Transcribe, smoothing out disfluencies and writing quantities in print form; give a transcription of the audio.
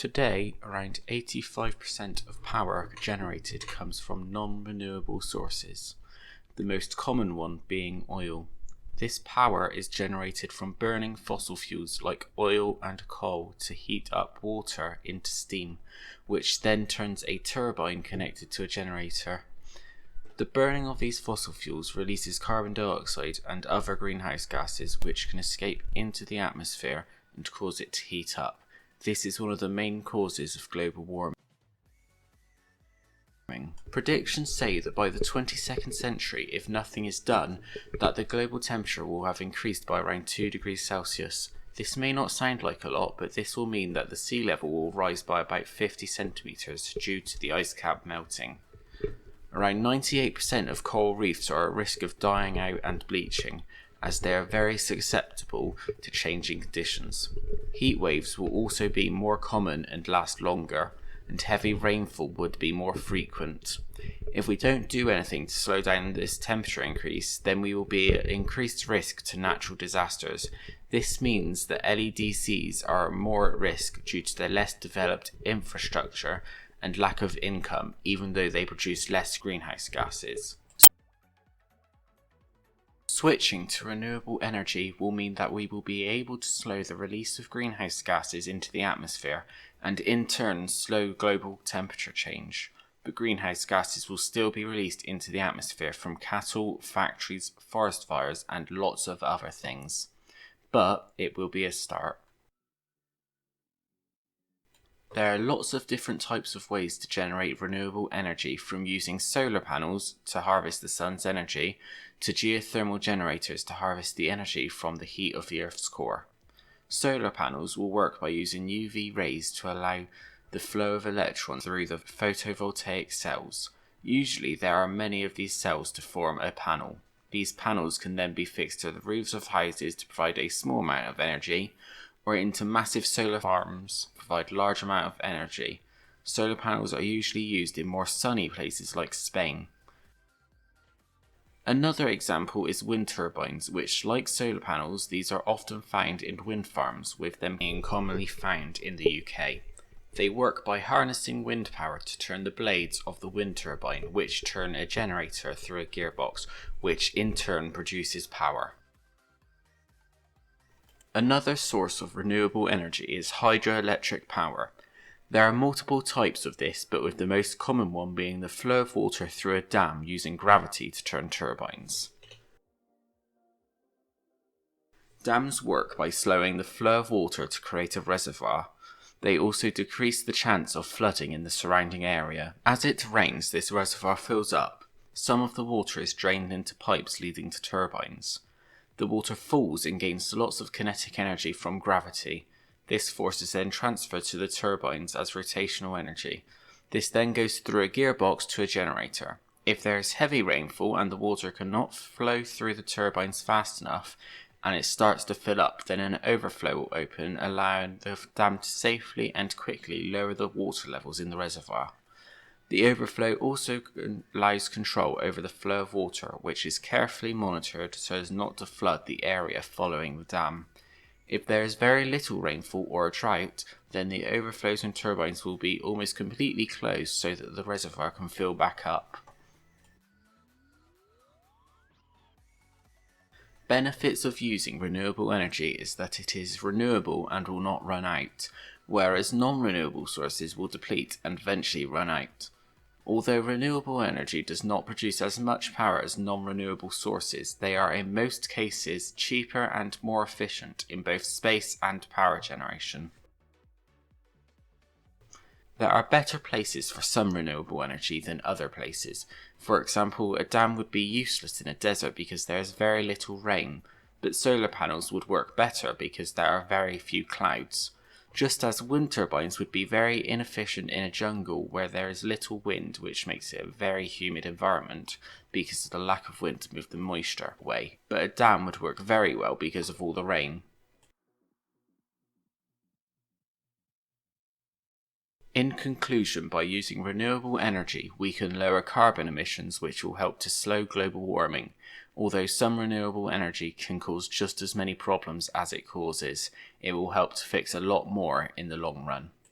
Today, around 85% of power generated comes from non-renewable sources, the most common one being oil. This power is generated from burning fossil fuels like oil and coal to heat up water into steam, which then turns a turbine connected to a generator. The burning of these fossil fuels releases carbon dioxide and other greenhouse gases which can escape into the atmosphere and cause it to heat up. This is one of the main causes of global warming. Predictions say that by the 22nd century, if nothing is done, that the global temperature will have increased by around 2 degrees Celsius. This may not sound like a lot, but this will mean that the sea level will rise by about 50 centimetres due to the ice cap melting. Around 98% of coral reefs are at risk of dying out and bleaching, as they are very susceptible to changing conditions. Heat waves will also be more common and last longer, and heavy rainfall would be more frequent. If we don't do anything to slow down this temperature increase, then we will be at increased risk to natural disasters. This means that LEDCs are more at risk due to their less developed infrastructure and lack of income, even though they produce less greenhouse gases. Switching to renewable energy will mean that we will be able to slow the release of greenhouse gases into the atmosphere and in turn slow global temperature change. But greenhouse gases will still be released into the atmosphere from cattle, factories, forest fires and lots of other things. But it will be a start. There are lots of different types of ways to generate renewable energy, from using solar panels to harvest the sun's energy, to geothermal generators to harvest the energy from the heat of the Earth's core. Solar panels will work by using UV rays to allow the flow of electrons through the photovoltaic cells. Usually there are many of these cells to form a panel. These panels can then be fixed to the roofs of houses to provide a small amount of energy, or into massive solar farms to provide large amount of energy. Solar panels are usually used in more sunny places like Spain. Another example is wind turbines, which, like solar panels, these are often found in wind farms, with them being commonly found in the UK. They work by harnessing wind power to turn the blades of the wind turbine, which turn a generator through a gearbox, which in turn produces power. Another source of renewable energy is hydroelectric power. There are multiple types of this, but with the most common one being the flow of water through a dam using gravity to turn turbines. Dams work by slowing the flow of water to create a reservoir. They also decrease the chance of flooding in the surrounding area. As it rains, this reservoir fills up. Some of the water is drained into pipes leading to turbines. The water falls and gains lots of kinetic energy from gravity. This force is then transferred to the turbines as rotational energy. This then goes through a gearbox to a generator. If there is heavy rainfall and the water cannot flow through the turbines fast enough and it starts to fill up, then an overflow will open, allowing the dam to safely and quickly lower the water levels in the reservoir. The overflow also allows control over the flow of water, which is carefully monitored so as not to flood the area following the dam. If there is very little rainfall or a drought, then the overflows and turbines will be almost completely closed so that the reservoir can fill back up. Benefits of using renewable energy is that it is renewable and will not run out, whereas non-renewable sources will deplete and eventually run out. Although renewable energy does not produce as much power as non-renewable sources, they are in most cases cheaper and more efficient in both space and power generation. There are better places for some renewable energy than other places. For example, a dam would be useless in a desert because there is very little rain, but solar panels would work better because there are very few clouds. Just as wind turbines would be very inefficient in a jungle where there is little wind, which makes it a very humid environment because of the lack of wind to move the moisture away. But a dam would work very well because of all the rain. In conclusion, by using renewable energy, we can lower carbon emissions, which will help to slow global warming. Although some renewable energy can cause just as many problems as it causes, it will help to fix a lot more in the long run.